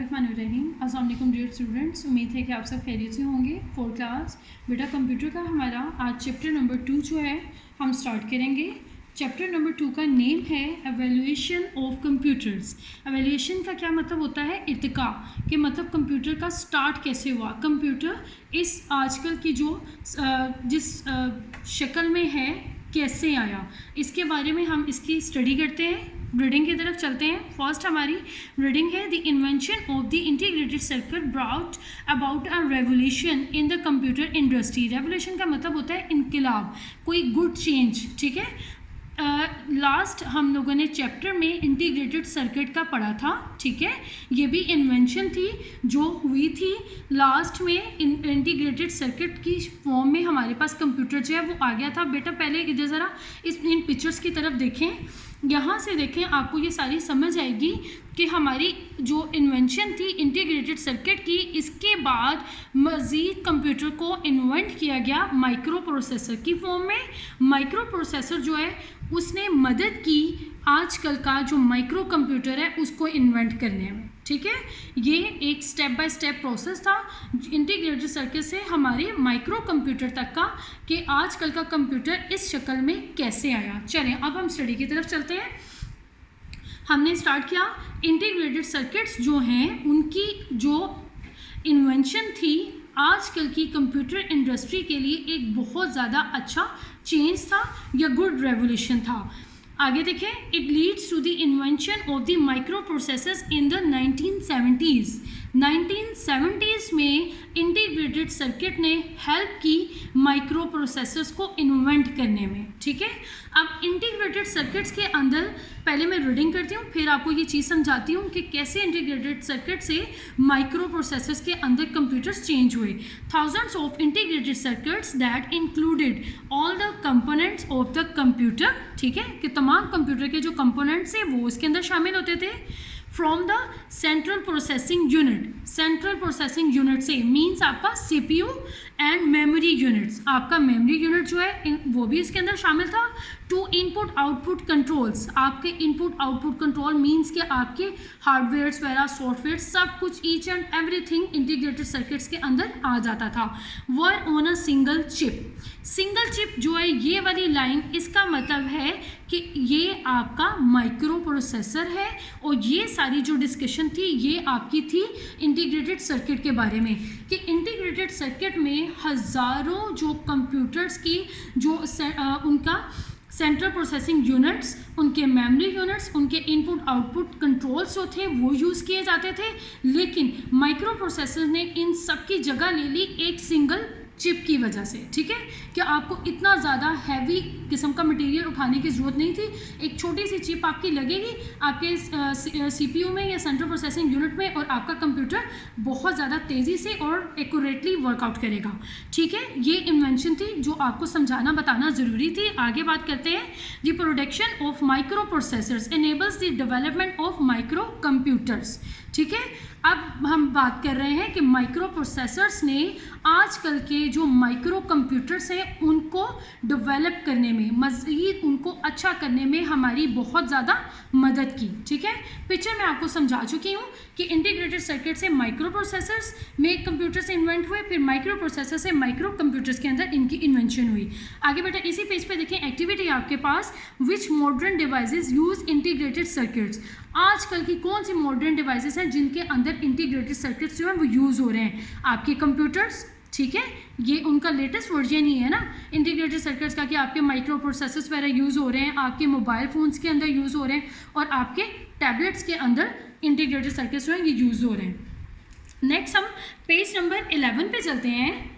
बिस्मिल्लाहिर्रहमानिर्रहीम। अस्सलाम वालेकुम डियर स्टूडेंट्स, उम्मीद है कि आप सब खैरियत से होंगे। 4th क्लास बेटा कंप्यूटर का हमारा आज चैप्टर नंबर 2 जो है हम स्टार्ट करेंगे। चैप्टर नंबर 2 का नेम है एवेल्यूएशन ऑफ कंप्यूटर्स। एवेल्यूएशन का क्या मतलब होता है? इर्तिका कि मतलब कंप्यूटर का स्टार्ट कैसे हुआ, कंप्यूटर इस आजकल की जो जिस शक्ल में है कैसे आया, इसके बारे में हम इसकी स्टडी करते हैं। रीडिंग की तरफ चलते हैं। फर्स्ट हमारी रीडिंग है the invention of the integrated circuit brought about a revolution in the computer industry. Revolution का मतलब होता है इनकलाब, कोई गुड चेंज। ठीक है, लास्ट हम लोगों ने चैप्टर में इंटीग्रेटेड सर्किट का पढ़ा था। ठीक है, ये भी इन्वेंशन थी जो हुई थी लास्ट में। इंटीग्रेटेड सर्किट की फॉर्म में हमारे पास कंप्यूटर जो है वो आ गया था। बेटा पहले इधर ज़रा इन पिक्चर्स की तरफ देखें, यहाँ से देखें, आपको ये सारी समझ आएगी कि हमारी जो इन्वेंशन थी इंटीग्रेटेड सर्किट की, इसके बाद मज़ीद कंप्यूटर को इन्वेंट किया गया माइक्रो प्रोसेसर की फॉर्म में। माइक्रो प्रोसेसर जो है उसने मदद की आजकल का जो माइक्रो कंप्यूटर है उसको इन्वेंट करने में। ठीक है, ये एक स्टेप बाय स्टेप प्रोसेस था इंटीग्रेटेड सर्किट से हमारे माइक्रो कंप्यूटर तक का, कि आजकल का कंप्यूटर इस शक्ल में कैसे आया। चलें अब हम स्टडी की तरफ चलते हैं। हमने स्टार्ट किया इंटीग्रेटेड सर्किट्स जो हैं उनकी जो इन्वेंशन थी आजकल की कंप्यूटर इंडस्ट्री के लिए एक बहुत ज़्यादा अच्छा चेंज था या गुड रेवोल्यूशन था। आगे देखें, it leads to the invention of the microprocessors in the 1970s। 1970s में इंटीग्रेटेड सर्किट ने हेल्प की माइक्रो प्रोसेसर्स को इन्वेंट करने में। ठीक है, अब इंटीग्रेटेड सर्किट्स के अंदर पहले मैं रीडिंग करती हूँ, फिर आपको ये चीज़ समझाती हूँ कि कैसे इंटीग्रेटेड सर्किट से माइक्रो प्रोसेसर्स के अंदर कंप्यूटर्स चेंज हुए। Thousands of integrated circuits that included all the components of the computer. ठीक है, कि तमाम कंप्यूटर के जो कंपोनेंट्स हैं वो इसके अंदर शामिल होते थे। From the central processing unit, central processing unit से मीन्स आपका CPU एंड मेमोरी यूनिट्स, आपका मेमोरी यूनिट जो है वो भी इसके अंदर शामिल था। टू इनपुट आउटपुट कंट्रोल्स, आपके इनपुट आउटपुट कंट्रोल मीन्स के आपके हार्डवेयर्स वगैरह सॉफ्टवेयर सब कुछ each and everything integrated circuits के अंदर आ जाता था। Were on a single chip. Single chip जो है ये वाली लाइन, इसका मतलब है कि ये आपका माइक्रो प्रोसेसर है और ये सारी जो डिस्कशन थी ये आपकी थी इंटीग्रेटेड सर्किट के बारे में, कि इंटीग्रेटेड सर्किट में हज़ारों जो कंप्यूटर्स की जो उनका सेंट्रल प्रोसेसिंग यूनिट्स, उनके मेमोरी यूनिट्स, उनके इनपुट आउटपुट कंट्रोल्स जो थे वो यूज़ किए जाते थे। लेकिन माइक्रो प्रोसेसर ने इन सब की जगह ले ली एक सिंगल चिप की वजह से। ठीक है, कि आपको इतना ज़्यादा हैवी किस्म का मटेरियल उठाने की ज़रूरत नहीं थी। एक छोटी सी चिप आपकी लगेगी आपके CPU में या सेंट्रल प्रोसेसिंग यूनिट में और आपका कंप्यूटर बहुत ज़्यादा तेज़ी से और एक्यूरेटली वर्कआउट करेगा। ठीक है, ये इन्वेंशन थी जो आपको समझाना बताना ज़रूरी थी। आगे बात करते हैं, the production of micro processors enables the development of micro computers. ठीक है, अब हम बात कर रहे हैं कि माइक्रो प्रोसेसर्स ने आजकल के जो माइक्रो कंप्यूटर्स हैं उनको डेवलप करने में, मज़ीद उनको अच्छा करने में हमारी बहुत ज़्यादा मदद की। ठीक है, पिक्चर में आपको समझा चुकी हूँ कि इंटीग्रेटेड सर्किट से माइक्रो प्रोसेसर्स में कंप्यूटर्स इन्वेंट हुए, फिर माइक्रो प्रोसेसर से माइक्रो कंप्यूटर्स के अंदर इनकी इन्वेंशन हुई। आगे बेटा इसी पेज पे देखें, एक्टिविटी आपके पास, which modern devices use integrated circuits. आजकल की कौन सी मॉडर्न डिवाइसेस हैं जिनके अंदर इंटीग्रेटेड सर्किट्स जो हैं वो यूज़ हो रहे हैं? आपके कंप्यूटर्स। ठीक है, ये उनका लेटेस्ट वर्जन ही है ना इंटीग्रेटेड सर्किट्स का, कि आपके माइक्रो प्रोसेसर्स वगैरह यूज़ हो रहे हैं, आपके मोबाइल फ़ोन्स के अंदर यूज़ हो रहे हैं और आपके टैबलेट्स के अंदर इंटीग्रेटेड सर्किट्स जो हैं ये यूज़ हो रहे हैं। नेक्स्ट हम पेज नंबर 11 पे चलते हैं।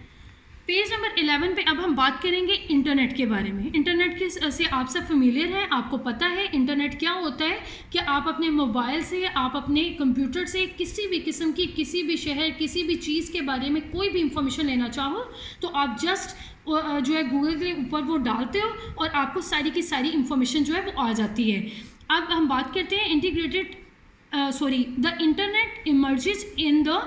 पेज नंबर 11 पे अब हम बात करेंगे इंटरनेट के बारे में। इंटरनेट के से आप सब फेमिलियर हैं, आपको पता है इंटरनेट क्या होता है, कि आप अपने मोबाइल से, आप अपने कंप्यूटर से किसी भी किस्म की, किसी भी शहर, किसी भी चीज़ के बारे में कोई भी इंफॉर्मेशन लेना चाहो तो आप जस्ट जो है गूगल के ऊपर वो डालते हो और आपको सारी की सारी इंफॉर्मेशन जो है वो आ जाती है। अब हम बात करते हैं the internet emerges in the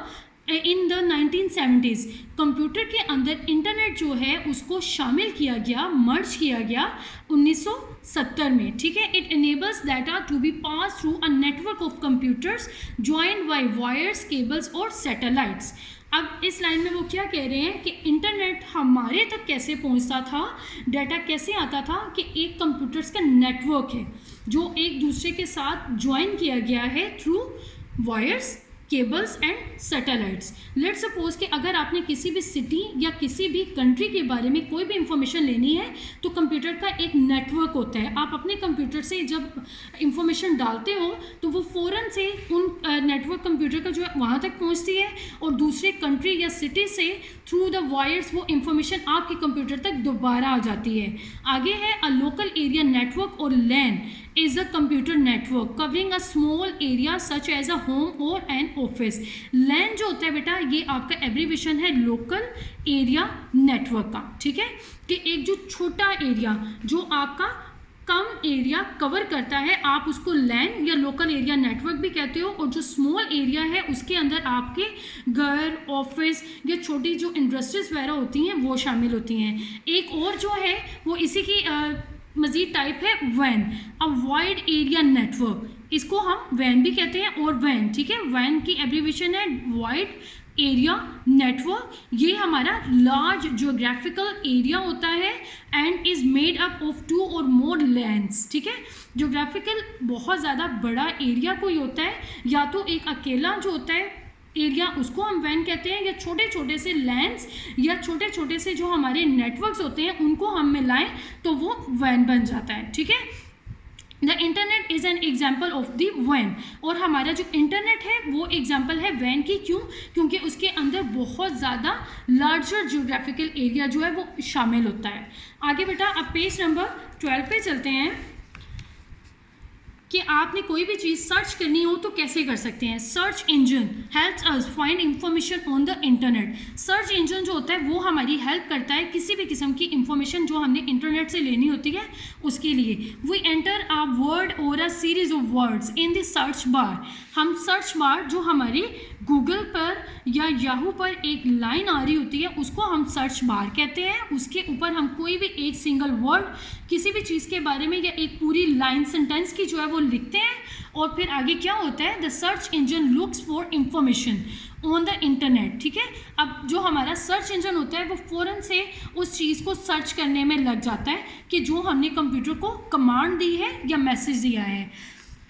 in the 1970s computer के अंदर इंटरनेट जो है उसको शामिल किया गया, मर्ज किया गया 1970 में, ठीक है। It enables data to be passed through a network of computers joined by wires, cables और satellites। अब इस लाइन में वो क्या कह रहे हैं कि इंटरनेट हमारे तक कैसे पहुंचता था, डाटा कैसे आता था कि एक कंप्यूटर्स का नेटवर्क है जो एक दूसरे के साथ ज्वाइन किया गया है through wires, cables and satellites. Let's suppose कि अगर आपने किसी भी सिटी या किसी भी कंट्री के बारे में कोई भी इंफॉर्मेशन लेनी है तो कंप्यूटर का एक नेटवर्क होता है। आप अपने कंप्यूटर से जब इंफॉर्मेशन डालते हो तो वो फ़ौरन से उन नेटवर्क कंप्यूटर का जो है वहाँ तक पहुँचती है और दूसरे कंट्री या सिटी से थ्रू द वायर्स वो इंफॉर्मेशन आपके कंप्यूटर तक दोबारा आ जाती है। आगे है अ लोकल एरिया नेटवर्क और लैन is a computer network covering a small area such as a home or an office। LAN जो होता है बेटा ये आपका एब्रीविएशन है लोकल एरिया नेटवर्क का, ठीक है, कि एक जो छोटा एरिया जो आपका कम एरिया कवर करता है आप उसको लैन या लोकल एरिया नेटवर्क भी कहते हो, और जो स्मॉल एरिया है उसके अंदर आपके घर, ऑफिस या छोटी जो इंडस्ट्रीज वगैरह होती हैं वो शामिल होती हैं। एक और जो है वो इसी की मज़ीद टाइप है वैन, अ वाइड एरिया नेटवर्क, इसको हम वैन भी कहते हैं और वैन, ठीक है, वैन की एब्रीविएशन है वाइड एरिया नेटवर्क। ये हमारा लार्ज ज्योग्राफिकल एरिया होता है and is made up of 2 और मोर लैंड्स, ठीक है। ज्योग्राफिकल बहुत ज़्यादा बड़ा एरिया कोई होता है या तो एक अकेला जो होता है एरिया उसको हम वैन कहते हैं, या छोटे छोटे से लैंड्स या छोटे छोटे से जो हमारे नेटवर्क्स होते हैं उनको हम मिलाएं तो वो वैन बन जाता है, ठीक है। The internet is an example of the वैन, और हमारा जो इंटरनेट है वो एग्जाम्पल है वैन की। क्यों? क्योंकि उसके अंदर बहुत ज़्यादा लार्जर ज्योग्राफिकल एरिया जो है वो शामिल होता है। आगे बेटा अब पेज नंबर 12 पे चलते हैं कि आपने कोई भी चीज़ सर्च करनी हो तो कैसे कर सकते हैं। Search engine helps us find information on the internet. Search engine जो होता है वो हमारी हेल्प करता है किसी भी किस्म की इंफॉर्मेशन जो हमने इंटरनेट से लेनी होती है उसके लिए। वी एंटर अ वर्ड और a series of words in the search bar. हम सर्च बार जो हमारी गूगल पर या याहू पर एक लाइन आ रही होती है उसको हम सर्च बार कहते हैं। उसके ऊपर हम कोई भी एक सिंगल वर्ड किसी भी चीज़ के बारे में या एक पूरी लाइन सेंटेंस की जो है वो लिखते हैं और फिर आगे क्या होता है, the search engine looks for information on the internet, ठीक है। अब जो हमारा सर्च इंजन होता है वो फ़ौरन से उस चीज़ को सर्च करने में लग जाता है कि जो हमने कंप्यूटर को कमांड दी है या मैसेज दिया है,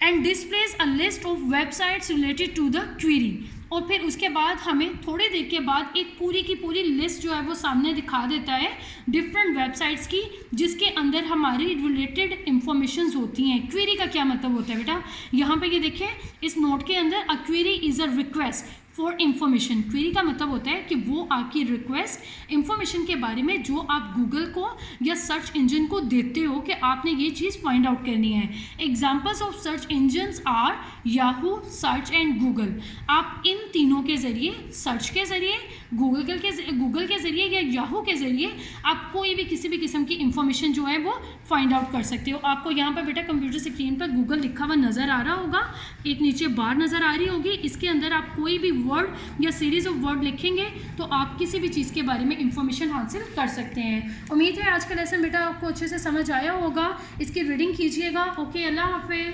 and displays a list of websites related to the query. और फिर उसके बाद हमें थोड़ी देर के बाद एक पूरी की पूरी लिस्ट जो है वो सामने दिखा देता है डिफरेंट वेबसाइट्स की जिसके अंदर हमारी रिलेटेड इंफॉर्मेशंस होती हैं। क्वेरी का क्या मतलब होता है बेटा, यहाँ पे ये देखें इस नोट के अंदर, a query is a request for information. Query का मतलब होता है कि वो आपकी रिक्वेस्ट इंफॉर्मेशन के बारे में जो आप गूगल को या सर्च इंजन को देते हो कि आपने ये चीज़ फाइंड आउट करनी है। Examples of search engines are Yahoo, search and Google. आप इन तीनों के ज़रिए, सर्च के ज़रिए, गूगल के ज़रिए या याहू के ज़रिए आप कोई भी किसी भी किस्म की इंफॉर्मेशन जो है वो फाइंड आउट कर सकते हो। आपको यहाँ पर बेटा कंप्यूटर स्क्रीन पर गूगल लिखा हुआ नज़र आ रहा होगा, एक नीचे बार नज़र आ रही होगी, इसके अंदर आप कोई भी वर्ड या सीरीज ऑफ वर्ड लिखेंगे तो आप किसी भी चीज़ के बारे में इंफॉर्मेशन हासिल कर सकते हैं। उम्मीद है आज का लेसन बेटा आपको अच्छे से समझ आया होगा। इसकी रीडिंग कीजिएगा। ओके, अल्लाह हाफिज़।